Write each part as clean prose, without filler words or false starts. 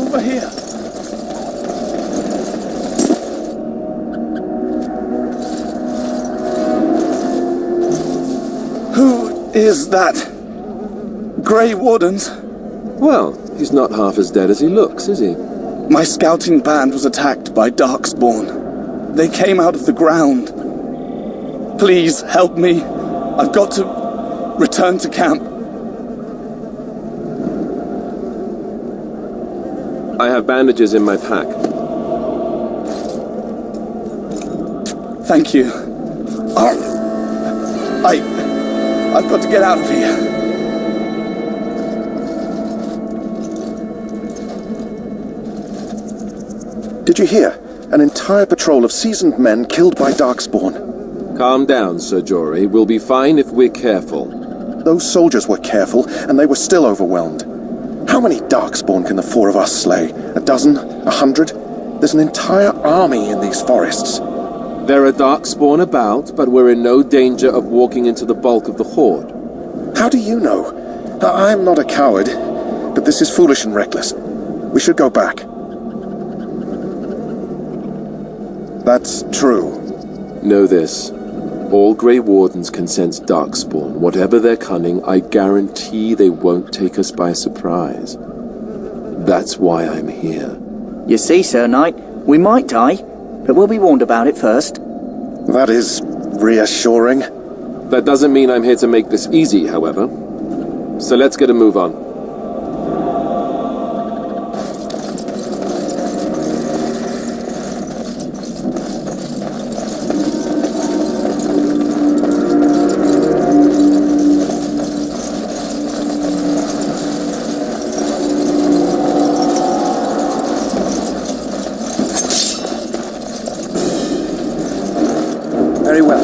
over here. Who is that? Grey Wardens? Well, he's not half as dead as he looks, is he? My scouting band was attacked by Darkspawn. They came out of the ground. Please, help me. I've got to return to camp. I have bandages in my pack. Thank you. I've got to get out of here. Did you hear? An entire patrol of seasoned men killed by Darkspawn. Calm down, Sir Jory. We'll be fine if we're careful. Those soldiers were careful, and they were still overwhelmed. How many Darkspawn can the four of us slay? 12? 100? There's an entire army in these forests. There are Darkspawn about, but we're in no danger of walking into the bulk of the Horde. How do you know? I'm not a coward, but this is foolish and reckless. We should go back. That's true. Know this. All Grey Wardens can sense Darkspawn. Whatever their cunning, I guarantee they won't take us by surprise. That's why I'm here. You see, Sir Knight, we might die, but we'll be warned about it first. That is reassuring. That doesn't mean I'm here to make this easy, however. So let's get a move on. Very well.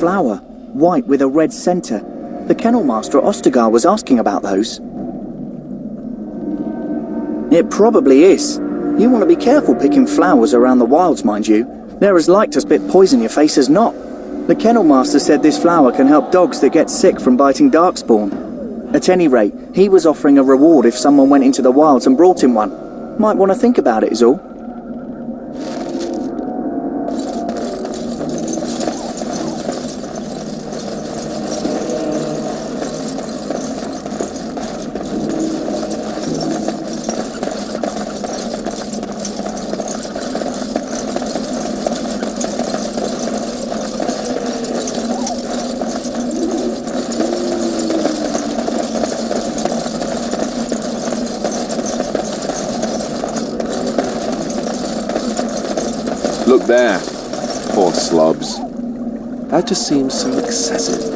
flower, white with a red centre. The kennel master at Ostagar was asking about those. It probably is. You want to be careful picking flowers around the wilds, mind you. They're as like to spit poison in your face as not. The kennel master said this flower can help dogs that get sick from biting darkspawn. At any rate, he was offering a reward if someone went into the wilds and brought him one. Might want to think about it is all. Look there. Poor slobs. That just seems so excessive.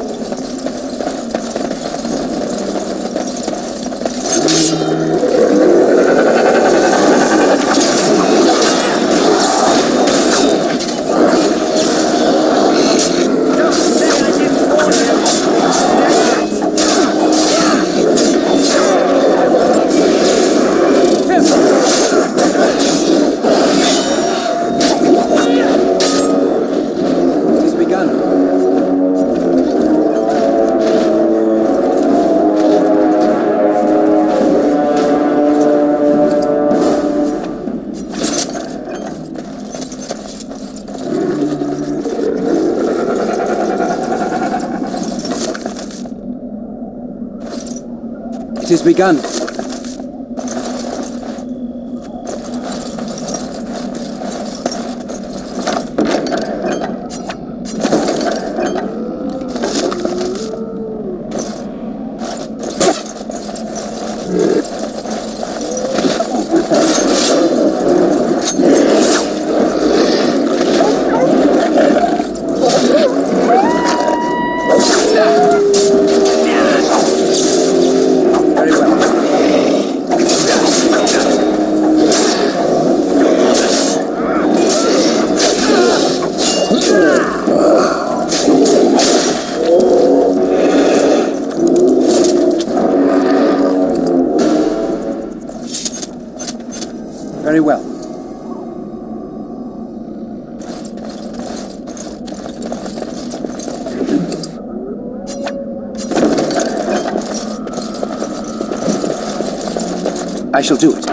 It has begun. Very well. I shall do it.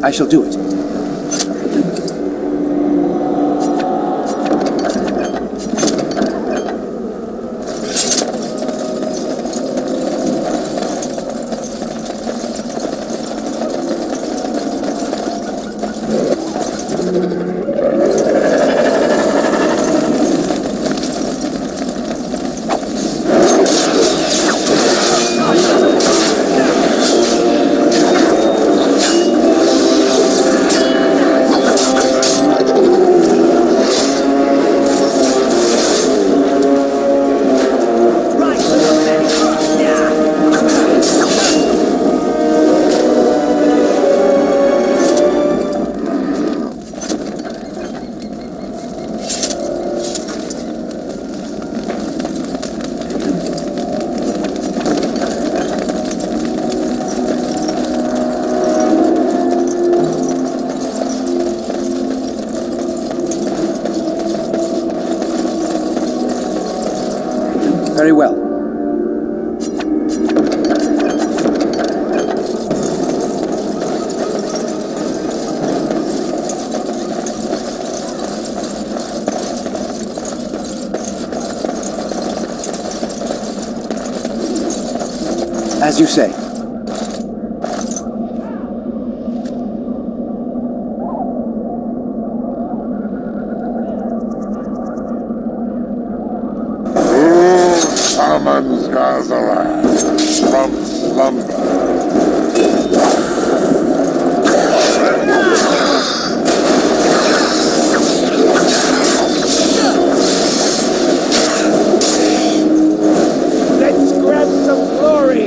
I shall do it. Very well. As you say. Summons Gazaran from slumber. Let's grab some glory!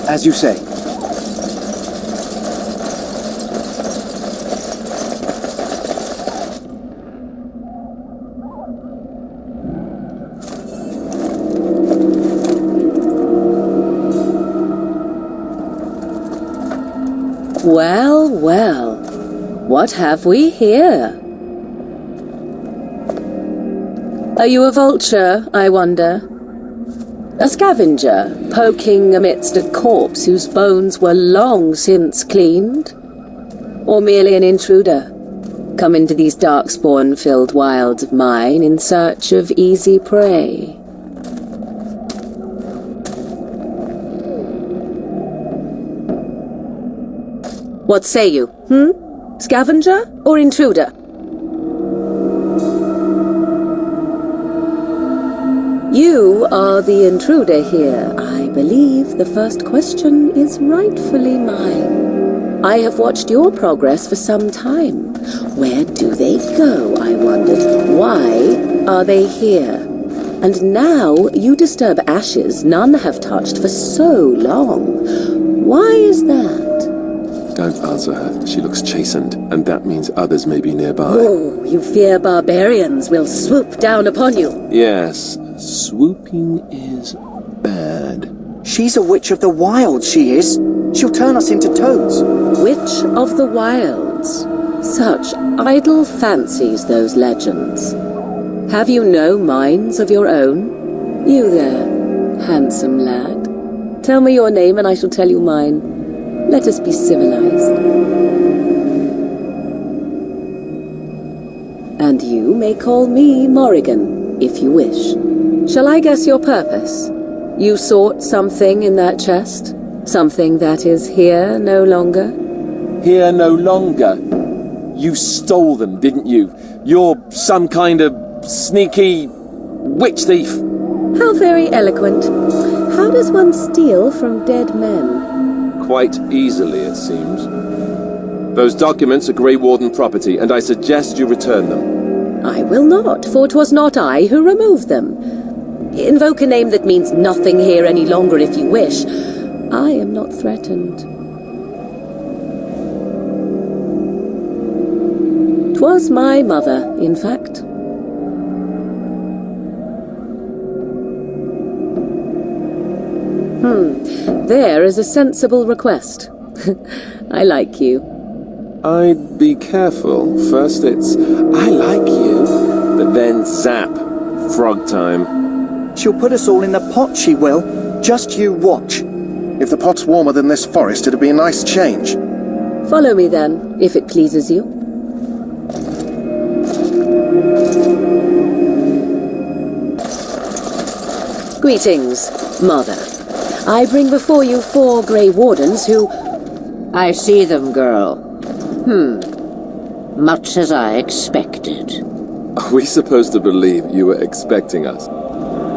As you say. Well, well. What have we here? Are you a vulture, I wonder? A scavenger, poking amidst a corpse whose bones were long since cleaned? Or merely an intruder, come into these darkspawn-filled wilds of mine in search of easy prey? What say you, Scavenger or intruder? You are the intruder here. I believe the first question is rightfully mine. I have watched your progress for some time. Where do they go, I wondered? Why are they here? And now you disturb ashes none have touched for so long. Why is that? Don't answer her. She looks chastened, and that means others may be nearby. Oh, you fear barbarians will swoop down upon you. Yes, swooping is bad. She's a witch of the wilds, she is. She'll turn us into toads. Witch of the Wilds. Such idle fancies, those legends. Have you no minds of your own? You there, handsome lad. Tell me your name and I shall tell you mine. Let us be civilized. And you may call me Morrigan, if you wish. Shall I guess your purpose? You sought something in that chest? Something that is here no longer? Here no longer. You stole them, didn't you? You're some kind of sneaky witch thief. How very eloquent. How does one steal from dead men? Quite easily, it seems. Those documents are Grey Warden property, and I suggest you return them. I will not, for 'twas not I who removed them. Invoke a name that means nothing here any longer if you wish. I am not threatened. 'Twas my mother, in fact. There is a sensible request. I like you. I'd be careful. First it's, I like you, but then zap. Frog time. She'll put us all in the pot, she will. Just you watch. If the pot's warmer than this forest, it'd be a nice change. Follow me then, if it pleases you. Greetings, Mother. I bring before you 4 Grey Wardens who... I see them, girl. Much as I expected. Are we supposed to believe you were expecting us?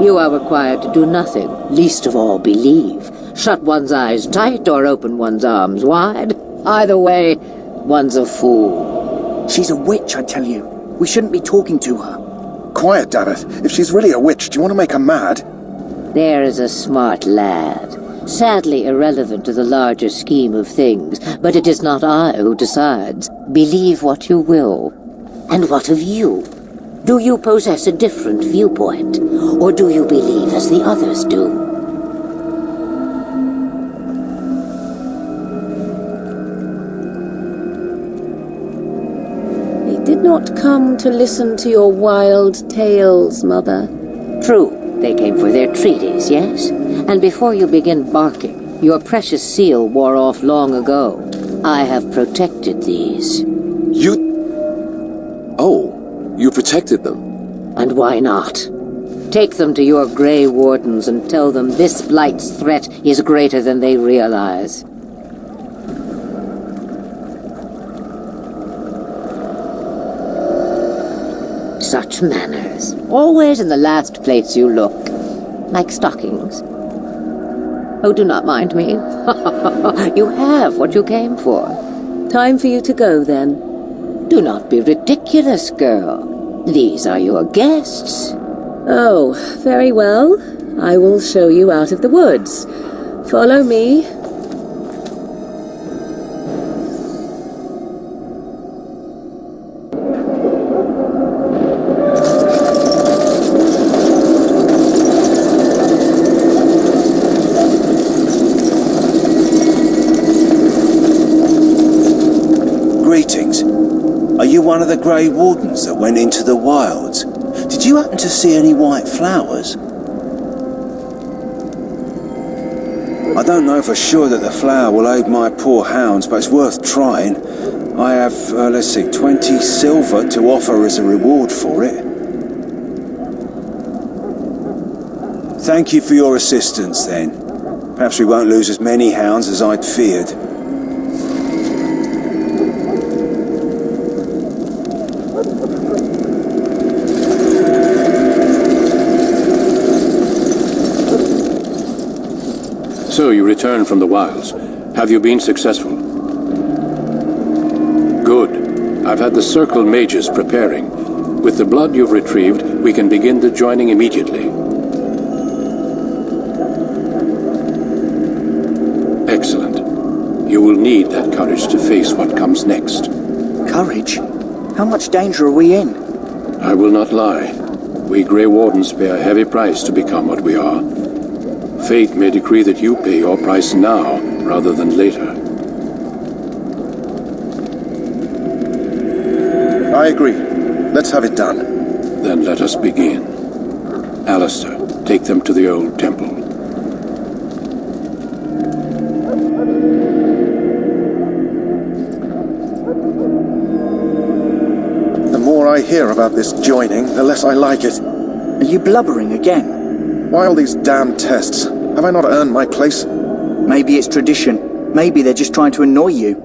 You are required to do nothing, least of all believe. Shut one's eyes tight or open one's arms wide. Either way, one's a fool. She's a witch, I tell you. We shouldn't be talking to her. Quiet, dammit. If she's really a witch, do you want to make her mad? There is a smart lad. Sadly irrelevant to the larger scheme of things, but it is not I who decides. Believe what you will. And what of you? Do you possess a different viewpoint? Or do you believe as the others do? They did not come to listen to your wild tales, Mother. True. They came for their treaties, yes? And before you begin barking, your precious seal wore off long ago. I have protected these. You protected them? And why not? Take them to your Grey Wardens and tell them this blight's threat is greater than they realize. Such manners. Always in the last place you look. Like stockings. Oh, do not mind me. You have what you came for. Time for you to go, then. Do not be ridiculous, girl. These are your guests. Oh, very well. I will show you out of the woods. Follow me. Greetings. Are you one of the Grey Wardens that went into the wilds? Did you happen to see any white flowers? I don't know for sure that the flower will aid my poor hounds, but it's worth trying. I have, 20 silver to offer as a reward for it. Thank you for your assistance, then. Perhaps we won't lose as many hounds as I'd feared. So you returned from the wilds. Have you been successful? Good. I've had the Circle Mages preparing. With the blood you've retrieved, we can begin the joining immediately. Excellent. You will need that courage to face what comes next. Courage? How much danger are we in? I will not lie. We Grey Wardens pay a heavy price to become what we are. Fate may decree that you pay your price now, rather than later. I agree. Let's have it done. Then let us begin. Alistair, take them to the old temple. The more I hear about this joining, the less I like it. Are you blubbering again? Why all these damn tests? Have I not earned my place? Maybe it's tradition. Maybe they're just trying to annoy you.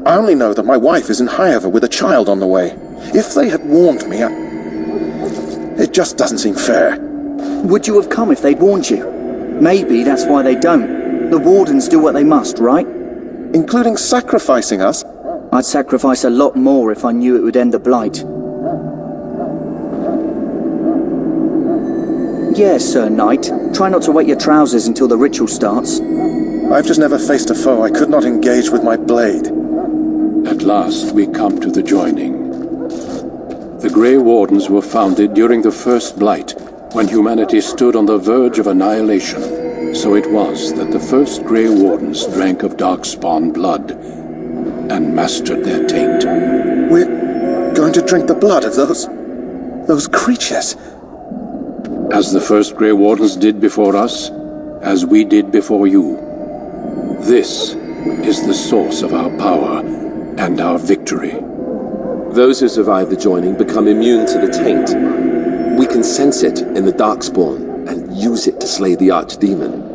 I only know that my wife is in Highover with a child on the way. If they had warned me, it just doesn't seem fair. Would you have come if they'd warned you? Maybe that's why they don't. The Wardens do what they must, right? Including sacrificing us? I'd sacrifice a lot more if I knew it would end the Blight. Yes, Sir Knight. Try not to wet your trousers until the ritual starts. I've just never faced a foe I could not engage with my blade. At last we come to the joining. The Grey Wardens were founded during the First Blight, when humanity stood on the verge of annihilation. So it was that the first Grey Wardens drank of Darkspawn blood and mastered their taint. We're going to drink the blood of those creatures. As the first Grey Wardens did before us, as we did before you. This is the source of our power and our victory. Those who survive the joining become immune to the taint. We can sense it in the Darkspawn and use it to slay the archdemon.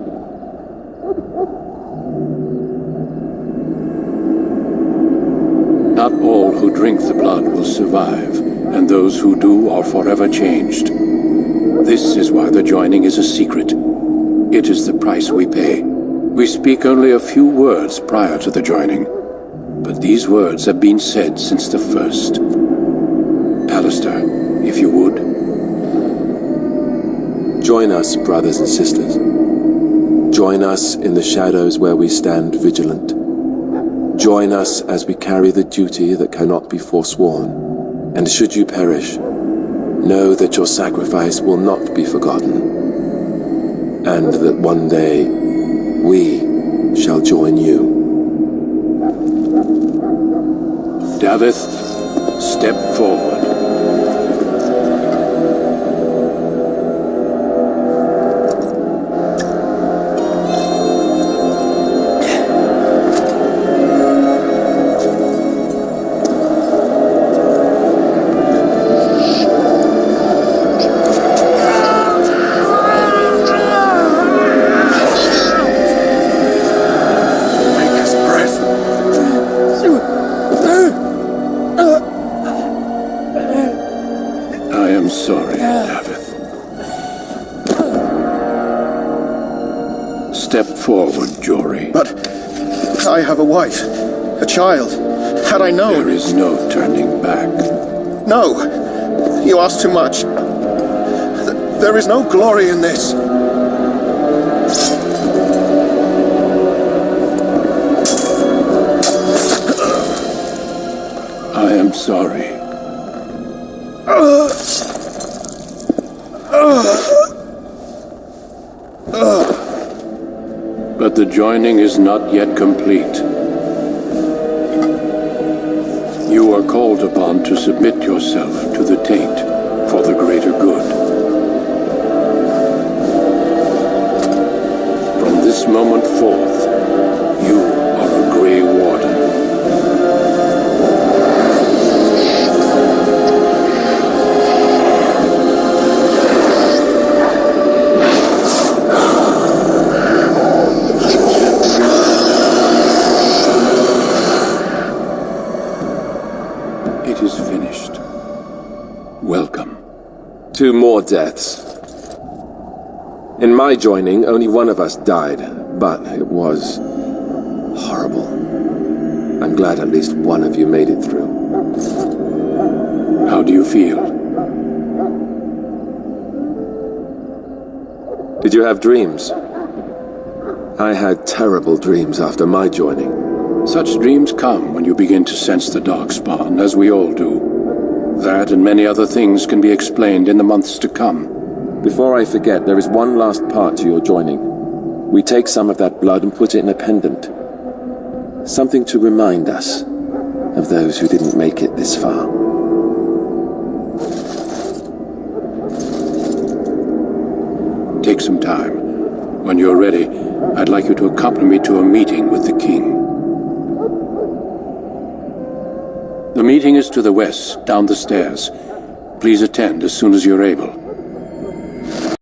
Not all who drink the blood will survive, and those who do are forever changed. This is why the joining is a secret. It is the price we pay. We speak only a few words prior to the joining, but these words have been said since the first. Alistair, if you would. Join us, brothers and sisters. Join us in the shadows where we stand vigilant. Join us as we carry the duty that cannot be forsworn. And should you perish, know that your sacrifice will not be forgotten, and that one day we shall join you. Davith, step forward. Step forward, Jory. But I have a wife, a child. Had I known... There is no turning back. No! You ask too much. There is no glory in this. I am sorry. But the joining is not yet complete. You are called upon to submit yourself to the taint for the greater good. From this moment forth, you are a Grey Warden. It is finished. Welcome. 2 more deaths. In my joining, only one of us died, but it was horrible. I'm glad at least one of you made it through. How do you feel? Did you have dreams? I had terrible dreams after my joining. Such dreams come when you begin to sense the darkspawn, as we all do. That and many other things can be explained in the months to come. Before I forget, there is one last part to your joining. We take some of that blood and put it in a pendant. Something to remind us of those who didn't make it this far. Take some time. When you're ready, I'd like you to accompany me to a meeting with the king. The meeting is to the west, down the stairs. Please attend as soon as you're able.